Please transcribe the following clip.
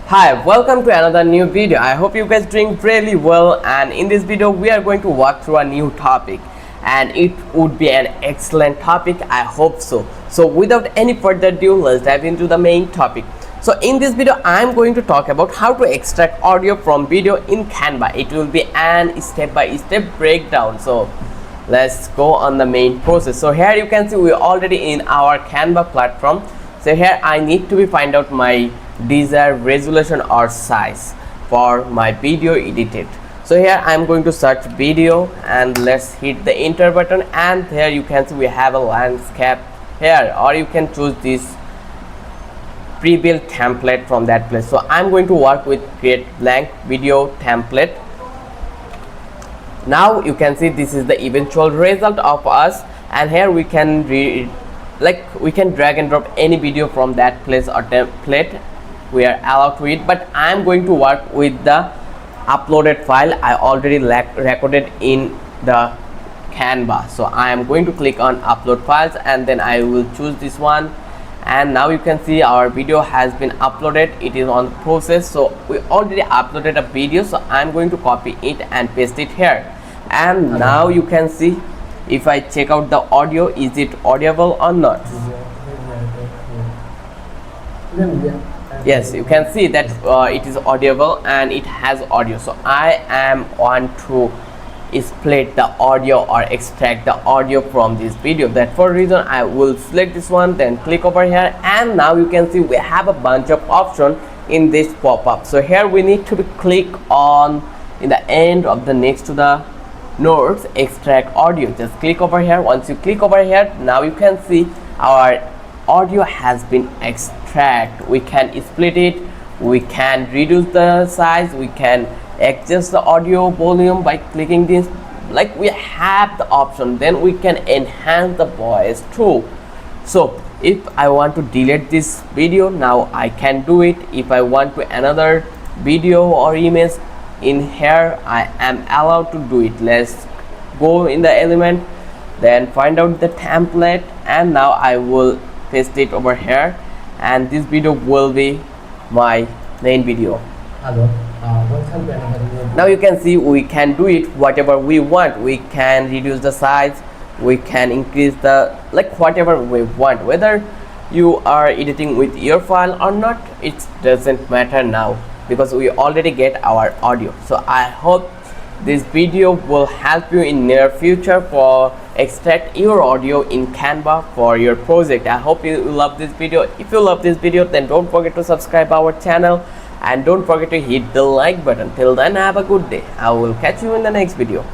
Hi, welcome to another new video. I hope you guys doing really well, and in this video we are going to walk through a new topic, and it would be an excellent topic. I hope so. So without any further ado, let's dive into the main topic. So in this video I'm going to talk about how to extract audio from video in Canva. It will be an step-by-step breakdown. So let's go on the main process. So here you can see we're already in our Canva platform. So here I need to find out my desired resolution or size for my video edited. So here I'm going to search video and let's hit the enter button, and here you can see we have a landscape here, or you can choose this pre-built template from that place. So I'm going to work with create blank video template. Now you can see this is the eventual result of us, and here we can we can drag and drop any video from that place or template we are allowed to it, but I'm going to work with the uploaded file I already recorded in the Canva. So I am going to click on upload files, and then I will choose this one, and now you can see our video has been uploaded. It is on process. So we already uploaded a video, so I'm going to copy it and paste it here. And now you can see if I check out the audio, is it audible or not? Yes, you can see that it is audible and it has audio. So I want to split the audio or extract the audio from this video. That for reason I will select this one, then click over here, and now you can see we have a bunch of options in this pop-up. So here we need to click on in the end of the next to the notes extract audio. Just click over here. Once you click over here, now you can see our audio has been extract. We can split it, we can reduce the size, we can adjust the audio volume by clicking this. Like, we have the option, then we can enhance the voice too. So if I want to delete this video, now I can do it. If I want to another video or image in here, I am allowed to do it. Let's go in the element, then find out the template, and now I will paste it over here, and this video will be my main video. Now you can see we can do it whatever we want. We can reduce the size, we can increase the whatever we want. Whether you are editing with your file or not, it doesn't matter now, because we already get our audio. So I hope this video will help you in near future for extract your audio in Canva for your project. I hope you love this video. If you love this video, then don't forget to subscribe our channel, and don't forget to hit the like button. Till then, have a good day. I will catch you in the next video.